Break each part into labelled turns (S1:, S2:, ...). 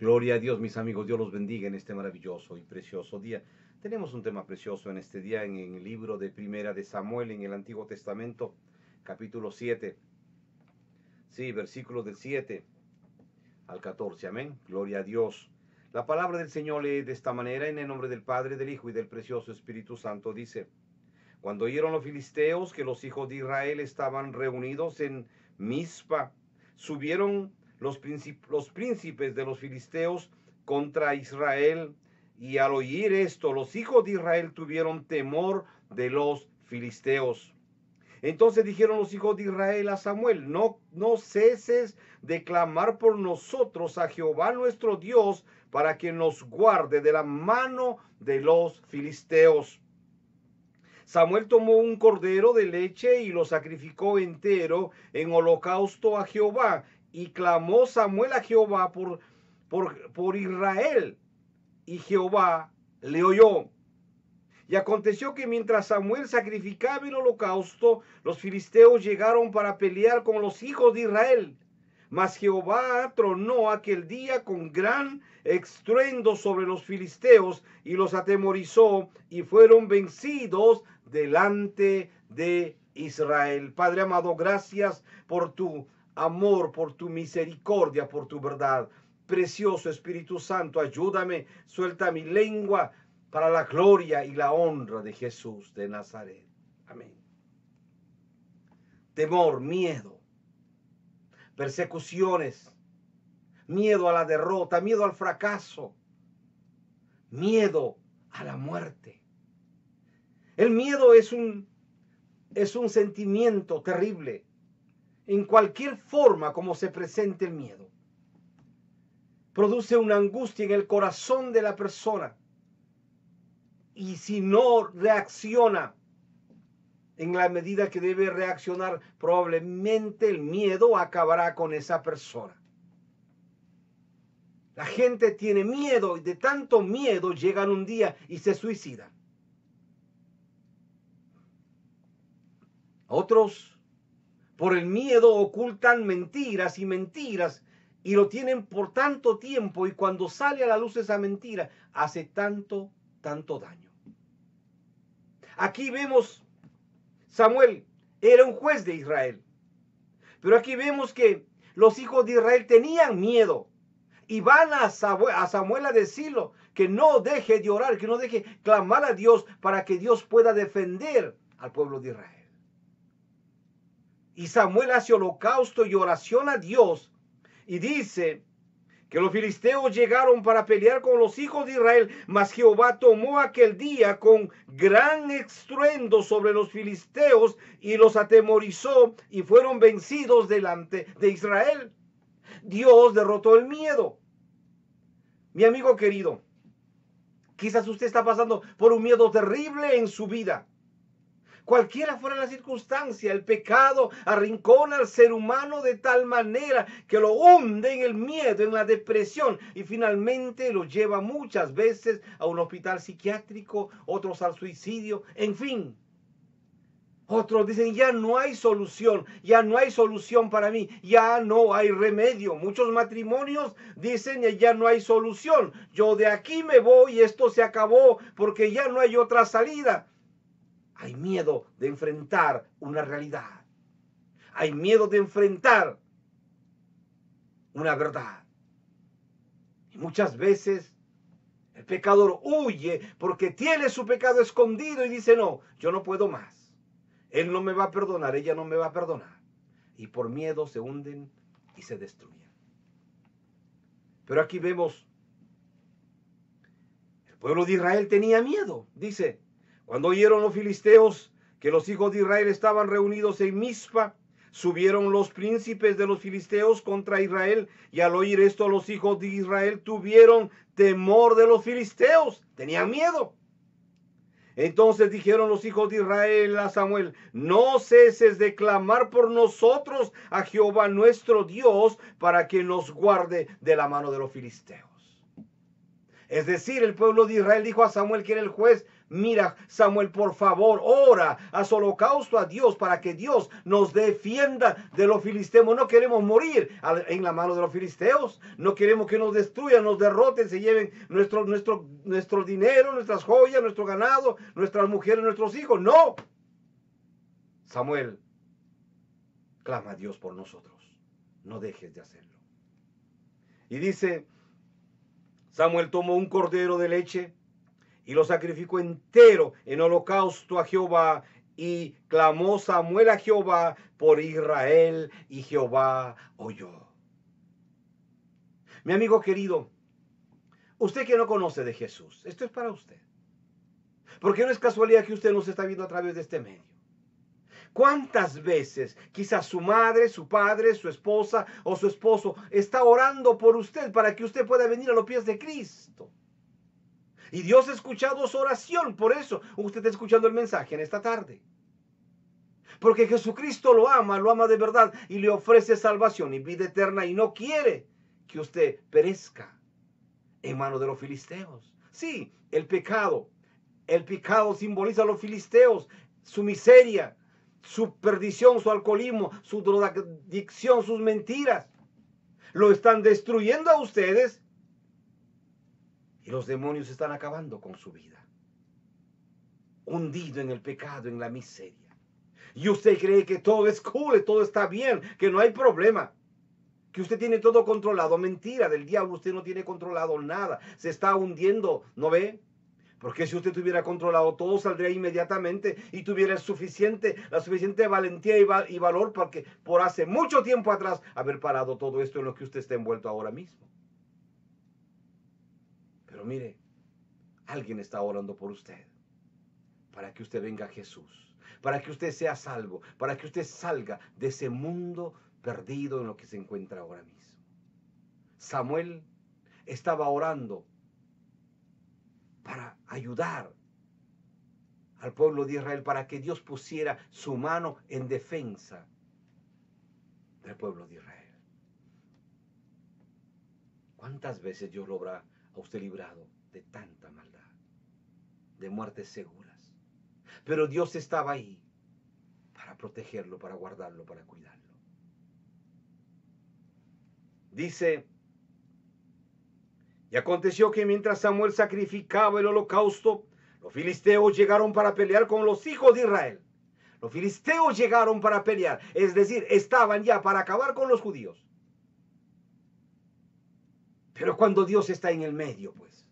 S1: Gloria a Dios, mis amigos. Dios los bendiga en este maravilloso y precioso día. Tenemos un tema precioso en este día en el libro de Primera de Samuel en el Antiguo Testamento, capítulo 7. Sí, versículos del 7 al 14. Amén. Gloria a Dios. La palabra del Señor lee de esta manera: en el nombre del Padre, del Hijo y del precioso Espíritu Santo. Dice: cuando oyeron los filisteos que los hijos de Israel estaban reunidos en Mizpa, subieron los príncipes de los filisteos contra Israel, y al oír esto, los hijos de Israel tuvieron temor de los filisteos. Entonces dijeron los hijos de Israel a Samuel: no ceses de clamar por nosotros a Jehová nuestro Dios, para que nos guarde de la mano de los filisteos. Samuel tomó un cordero de leche y lo sacrificó entero en holocausto a Jehová. Y clamó Samuel a Jehová por Israel, y Jehová le oyó. Y aconteció que mientras Samuel sacrificaba el holocausto, los filisteos llegaron para pelear con los hijos de Israel. Mas Jehová tronó aquel día con gran estruendo sobre los filisteos y los atemorizó, y fueron vencidos delante de Israel. Padre amado, gracias por tu amor, por tu misericordia, por tu verdad. Precioso Espíritu Santo, ayúdame, suelta mi lengua para la gloria y la honra de Jesús de Nazaret. Amén. Temor, miedo, persecuciones, miedo a la derrota, miedo al fracaso, miedo a la muerte. El miedo es un sentimiento terrible en cualquier forma como se presente el miedo. Produce una angustia en el corazón de la persona, y si no reacciona en la medida que debe reaccionar, probablemente el miedo acabará con esa persona. La gente tiene miedo, y de tanto miedo llegan un día y se suicidan. Otros, por el miedo, ocultan mentiras y mentiras, y lo tienen por tanto tiempo, y cuando sale a la luz esa mentira, hace tanto daño. Aquí vemos, Samuel era un juez de Israel, pero aquí vemos que los hijos de Israel tenían miedo, y van a Samuel a decirlo, que no deje de orar, que no deje clamar a Dios para que Dios pueda defender al pueblo de Israel. Y Samuel hace holocausto y oración a Dios, y dice que los filisteos llegaron para pelear con los hijos de Israel, mas Jehová tomó aquel día con gran estruendo sobre los filisteos y los atemorizó, y fueron vencidos delante de Israel. Dios derrotó el miedo. Mi amigo querido, quizás usted está pasando por un miedo terrible en su vida. Cualquiera fuera la circunstancia, el pecado arrincona al ser humano de tal manera que lo hunde en el miedo, en la depresión, y finalmente lo lleva muchas veces a un hospital psiquiátrico, otros al suicidio, en fin. Otros dicen: ya no hay solución para mí, ya no hay remedio. Muchos matrimonios dicen: ya no hay solución, yo de aquí me voy, esto se acabó porque ya no hay otra salida. Hay miedo de enfrentar una realidad. Hay miedo de enfrentar una verdad. Y muchas veces el pecador huye porque tiene su pecado escondido y dice: no, yo no puedo más. Él no me va a perdonar, ella no me va a perdonar. Y por miedo se hunden y se destruyen. Pero aquí vemos, el pueblo de Israel tenía miedo. Dice: cuando oyeron los filisteos que los hijos de Israel estaban reunidos en Mizpa, subieron los príncipes de los filisteos contra Israel, y al oír esto los hijos de Israel tuvieron temor de los filisteos, tenían miedo. Entonces dijeron los hijos de Israel a Samuel: no ceses de clamar por nosotros a Jehová nuestro Dios, para que nos guarde de la mano de los filisteos. Es decir, el pueblo de Israel dijo a Samuel, que era el juez: mira, Samuel, por favor, ora, haz holocausto a Dios para que Dios nos defienda de los filisteos. No queremos morir en la mano de los filisteos. No queremos que nos destruyan, nos derroten, se lleven nuestro dinero, nuestras joyas, nuestro ganado, nuestras mujeres, nuestros hijos. No. Samuel, clama a Dios por nosotros. No dejes de hacerlo. Y dice: Samuel tomó un cordero de leche y lo sacrificó entero en holocausto a Jehová. Y clamó Samuel a Jehová por Israel, y Jehová oyó. Mi amigo querido, usted que no conoce de Jesús, esto es para usted. Porque no es casualidad que usted nos está viendo a través de este medio. ¿Cuántas veces quizás su madre, su padre, su esposa o su esposo está orando por usted para que usted pueda venir a los pies de Cristo? Y Dios ha escuchado su oración, por eso usted está escuchando el mensaje en esta tarde. Porque Jesucristo lo ama de verdad y le ofrece salvación y vida eterna, y no quiere que usted perezca en manos de los filisteos. Sí, el pecado simboliza a los filisteos, su miseria, su perdición, su alcoholismo, su drogadicción, sus mentiras. Lo están destruyendo a ustedes. Y los demonios están acabando con su vida. Hundido en el pecado, en la miseria. Y usted cree que todo es cool, todo está bien, que no hay problema. Que usted tiene todo controlado. Mentira del diablo, usted no tiene controlado nada. Se está hundiendo, ¿no ve? Porque si usted tuviera controlado todo, saldría inmediatamente y tuviera la suficiente valentía y valor porque por hace mucho tiempo atrás haber parado todo esto en lo que usted está envuelto ahora mismo. Pero mire, alguien está orando por usted para que usted venga a Jesús, para que usted sea salvo, para que usted salga de ese mundo perdido en lo que se encuentra ahora mismo. Samuel estaba orando para ayudar al pueblo de Israel, para que Dios pusiera su mano en defensa del pueblo de Israel. ¿Cuántas veces Dios lo habrá a usted librado de tanta maldad, de muertes seguras? Pero Dios estaba ahí para protegerlo, para guardarlo, para cuidarlo. Dice: y aconteció que mientras Samuel sacrificaba el holocausto, los filisteos llegaron para pelear con los hijos de Israel. Los filisteos llegaron para pelear, es decir, estaban ya para acabar con los judíos. Pero cuando Dios está en el medio, pues,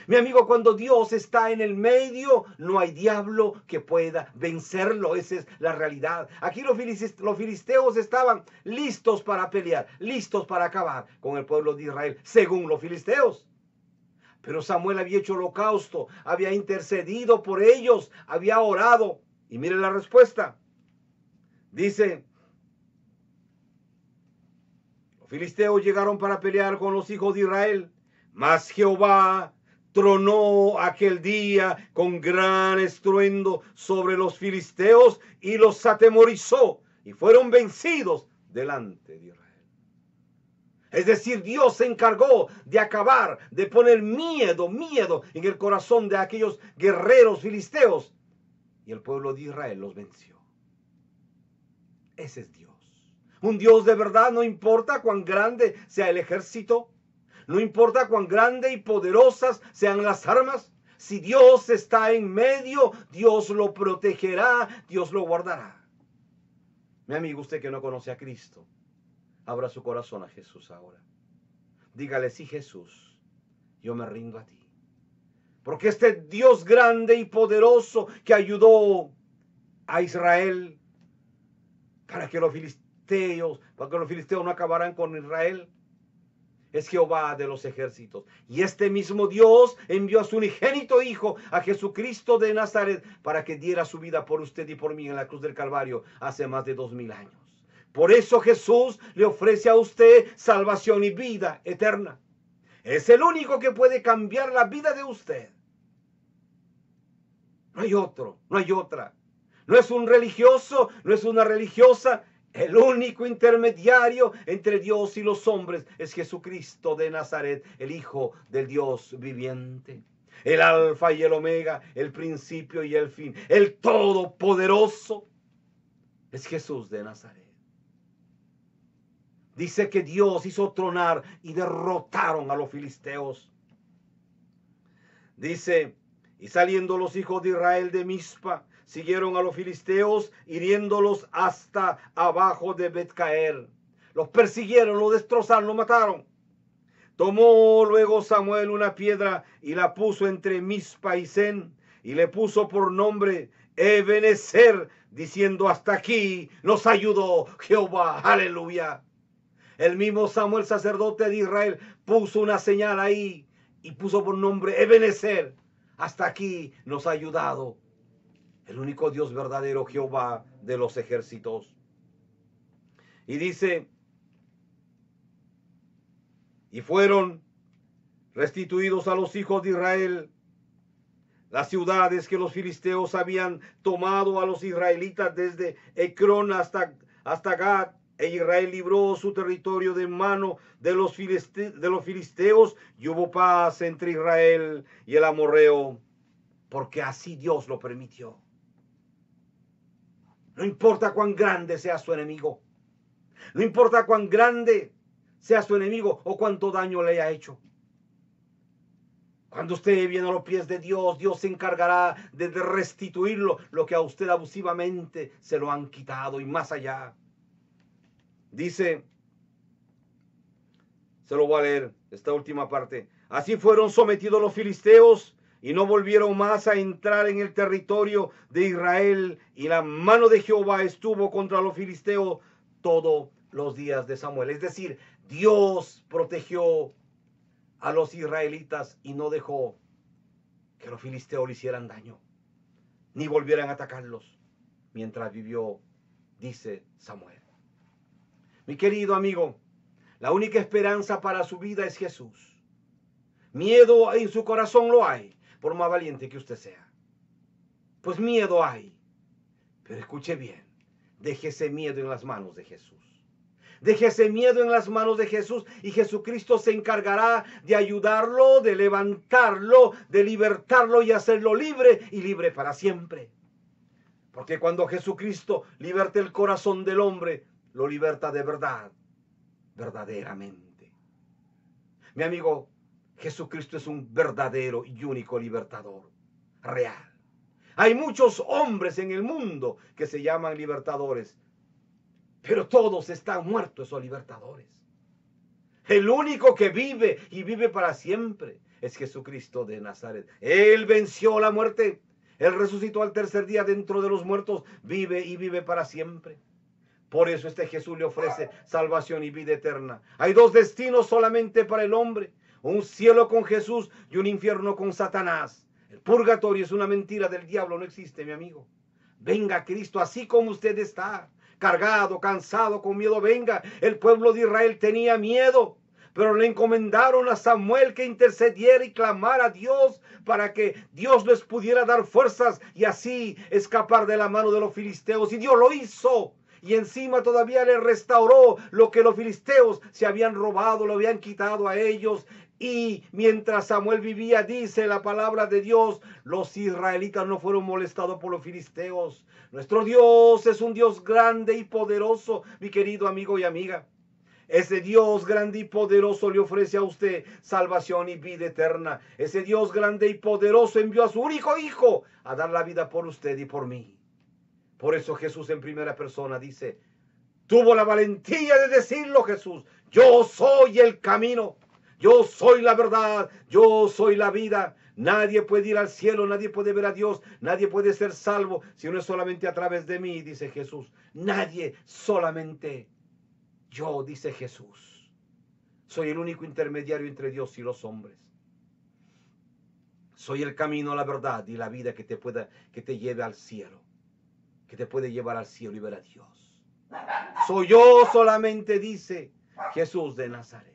S1: mi amigo, cuando Dios está en el medio, no hay diablo que pueda vencerlo. Esa es la realidad. Aquí los filisteos estaban listos para pelear, listos para acabar con el pueblo de Israel, según los filisteos. Pero Samuel había hecho holocausto, había intercedido por ellos, había orado. Y mire la respuesta. Dice: los filisteos llegaron para pelear con los hijos de Israel, mas Jehová tronó aquel día con gran estruendo sobre los filisteos y los atemorizó, y fueron vencidos delante de Israel. Es decir, Dios se encargó de acabar, de poner miedo en el corazón de aquellos guerreros filisteos, y el pueblo de Israel los venció. Ese es Dios. Un Dios de verdad, no importa cuán grande sea el ejército, no importa cuán grande y poderosas sean las armas. Si Dios está en medio, Dios lo protegerá, Dios lo guardará. Mi amigo, usted que no conoce a Cristo, abra su corazón a Jesús ahora. Dígale: sí, Jesús, yo me rindo a ti. Porque este Dios grande y poderoso que ayudó a Israel para que los filisteos no acabaran con Israel, es Jehová de los ejércitos. Y este mismo Dios envió a su unigénito Hijo, a Jesucristo de Nazaret, para que diera su vida por usted y por mí en la cruz del Calvario hace más de 2000 años. Por eso Jesús le ofrece a usted salvación y vida eterna. Es el único que puede cambiar la vida de usted. No hay otro, no hay otra. No es un religioso, no es una religiosa. El único intermediario entre Dios y los hombres es Jesucristo de Nazaret, el Hijo del Dios viviente. El alfa y el omega, el principio y el fin, el todopoderoso es Jesús de Nazaret. Dice que Dios hizo tronar y derrotaron a los filisteos. Dice, y saliendo los hijos de Israel de Mizpa, siguieron a los filisteos, hiriéndolos hasta abajo de Bet-Caer. Los persiguieron, los destrozaron, los mataron. Tomó luego Samuel una piedra y la puso entre Mizpa y Sen, y le puso por nombre Ebenezer, diciendo: hasta aquí nos ayudó Jehová. Aleluya. El mismo Samuel, sacerdote de Israel, puso una señal ahí y puso por nombre Ebenezer. Hasta aquí nos ha ayudado el único Dios verdadero, Jehová de los ejércitos. Y dice, y fueron restituidos a los hijos de Israel las ciudades que los filisteos habían tomado a los israelitas desde Ecrón hasta Gad. E Israel libró su territorio de mano de los filisteos, y hubo paz entre Israel y el amorreo, porque así Dios lo permitió. No importa cuán grande sea su enemigo, no importa cuán grande sea su enemigo o cuánto daño le haya hecho. Cuando usted viene a los pies de Dios, Dios se encargará de restituirlo, lo que a usted abusivamente se lo han quitado y más allá. Dice, se lo voy a leer, esta última parte. Así fueron sometidos los filisteos y no volvieron más a entrar en el territorio de Israel, y la mano de Jehová estuvo contra los filisteos todos los días de Samuel. Es decir, Dios protegió a los israelitas y no dejó que los filisteos le hicieran daño, ni volvieran a atacarlos mientras vivió, dice Samuel. Mi querido amigo, la única esperanza para su vida es Jesús. Miedo en su corazón lo hay, por más valiente que usted sea. Pues miedo hay. Pero escuche bien, deje ese miedo en las manos de Jesús. Deje ese miedo en las manos de Jesús, y Jesucristo se encargará de ayudarlo, de levantarlo, de libertarlo y hacerlo libre, y libre para siempre. Porque cuando Jesucristo liberta el corazón del hombre, lo liberta de verdad, verdaderamente. Mi amigo, Jesucristo es un verdadero y único libertador, real. Hay muchos hombres en el mundo que se llaman libertadores, pero todos están muertos, esos libertadores. El único que vive y vive para siempre es Jesucristo de Nazaret. Él venció la muerte, Él resucitó al tercer día dentro de los muertos, vive y vive para siempre. Por eso este Jesús le ofrece salvación y vida eterna. Hay dos destinos solamente para el hombre: un cielo con Jesús y un infierno con Satanás. El purgatorio es una mentira del diablo, no existe, mi amigo. Venga Cristo así como usted está, cargado, cansado, con miedo, venga. El pueblo de Israel tenía miedo, pero le encomendaron a Samuel que intercediera y clamara a Dios para que Dios les pudiera dar fuerzas y así escapar de la mano de los filisteos. Y Dios lo hizo. Y encima todavía le restauró lo que los filisteos se habían robado, lo habían quitado a ellos. Y mientras Samuel vivía, dice la palabra de Dios, los israelitas no fueron molestados por los filisteos. Nuestro Dios es un Dios grande y poderoso, mi querido amigo y amiga. Ese Dios grande y poderoso le ofrece a usted salvación y vida eterna. Ese Dios grande y poderoso envió a su único Hijo a dar la vida por usted y por mí. Por eso Jesús en primera persona dice, tuvo la valentía de decirlo Jesús: yo soy el camino, yo soy la verdad, yo soy la vida. Nadie puede ir al cielo, nadie puede ver a Dios, nadie puede ser salvo si no es solamente a través de mí, dice Jesús. Nadie, solamente yo, dice Jesús. Soy el único intermediario entre Dios y los hombres. Soy el camino, la verdad y la vida que te lleve al cielo, que te puede llevar al cielo y ver a Dios. Soy yo solamente, dice Jesús de Nazaret.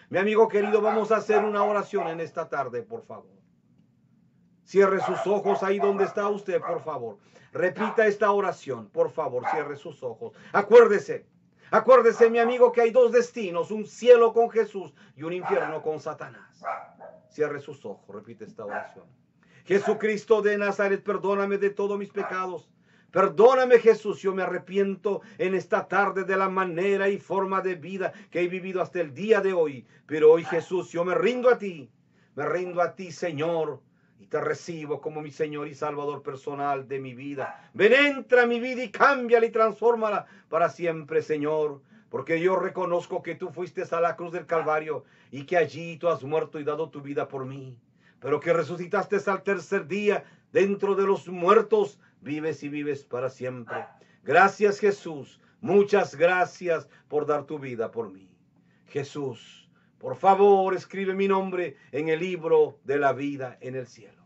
S1: Mi amigo querido, vamos a hacer una oración en esta tarde, por favor. Cierre sus ojos ahí donde está usted, por favor. Repita esta oración, por favor, cierre sus ojos. Acuérdese, mi amigo, que hay dos destinos, un cielo con Jesús y un infierno con Satanás. Cierre sus ojos, repite esta oración. Jesucristo de Nazaret, perdóname de todos mis pecados. Perdóname, Jesús, yo me arrepiento en esta tarde de la manera y forma de vida que he vivido hasta el día de hoy. Pero hoy, Jesús, yo me rindo a ti, Señor, y te recibo como mi Señor y Salvador personal de mi vida. Ven, entra a mi vida y cámbiala y transfórmala para siempre, Señor. Porque yo reconozco que tú fuiste a la cruz del Calvario y que allí tú has muerto y dado tu vida por mí. Pero que resucitaste al tercer día dentro de los muertos, vives y vives para siempre. Gracias, Jesús. Muchas gracias por dar tu vida por mí. Jesús, por favor, escribe mi nombre en el libro de la vida en el cielo.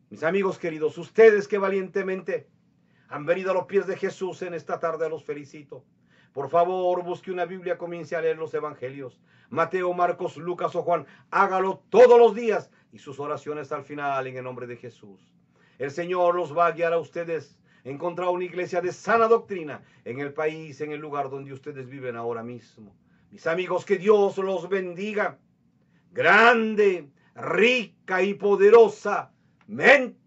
S1: Mis amigos queridos, ustedes que valientemente han venido a los pies de Jesús en esta tarde, los felicito. Por favor, busque una Biblia, comience a leer los evangelios. Mateo, Marcos, Lucas o Juan. Hágalo todos los días y sus oraciones al final en el nombre de Jesús. El Señor los va a guiar a ustedes a encontrar una iglesia de sana doctrina en el país, en el lugar donde ustedes viven ahora mismo. Mis amigos, que Dios los bendiga. Grande, rica y poderosamente.